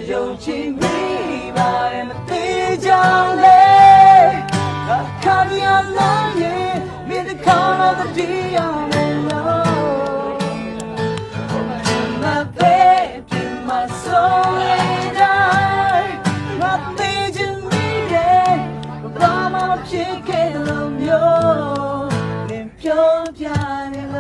用尽你把人们对焦嘞，看你啊冷眼，面对看到的地样没有。My baby, my soul and I, my baby, me day, 我爸妈撇开了我，连飘飘的了。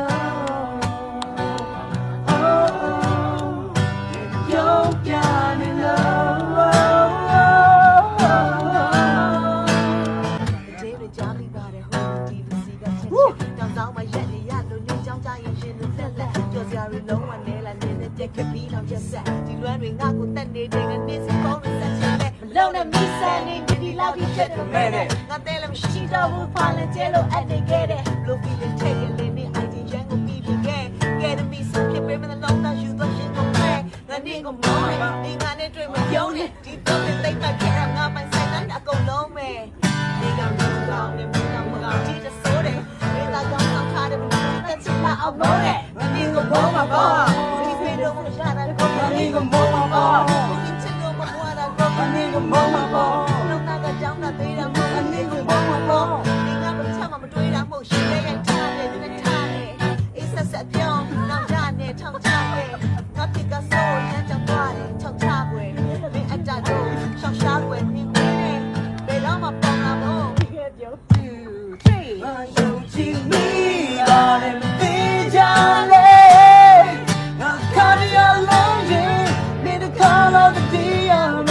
လုံးနဲ့မိဆိုင်နေဒီလောက်ထိချက်တယ်မဲနဲ့ငါတဲလည်းမရှိတော့ဘူးဖာလည်းကျဲလို့အနေခဲ့တယ်လို့ပြီးရင်ထိတ်ကလေးနဲ့ ID ချမ်းကိုပြီးပြီးခဲ့ခဲ့တယ်မိစဖြစ်ပေးမလို့တော့ယူသွားရှင်ကိုမဲငါနေကိုမောင်းနေငါနဲ့တွေ့မပြုံးနဲ့ဒီတော့တဲ့တိတ်မှခဲ့ငါပိုင်ဆိုင်တဲ့အကုန်လုံးမဲဒီကောင်ကောင်းနေမကောင်းမကောင်းဒီတဆိုးတယ်ဒီကကြောင်းဆောင်ထားတယ်ဘူးတက်ချင်လာအောင်မောင်းနဲ့ငါနေကိုမောင်းမှာပေါ့ဒီဖေးတော့မရတာကိုငါနေကိုမောင်းမှာပေါ့ဒီချစ်တော့မပွားတာကိုငါနေကိုမောင်းမှာပေါ့လုံးသားကကြောင်းတာသေးတာကိုငါနေကိုမောင်းမှာပေါ့ဒီကမချမတွေးတာမဟုတ်ရှိတဲ့ရထားတယ်ဒီထားတယ်အေးဆက်ဆက်ပြောင်းနောက်ကြနဲ့ထောင်ချတယ်ငါတိကဆိုးရမ်းကြောက်သွားတယ်ထောက်ချွယ်မင်းအတတော့ရှောက်ရှားွယ်နေနေဘယ်တော့မှပေါလာမို့ဒီကပြော2 3用尽你把人们对焦嘞，看你啊冷眼，面对看到的地样没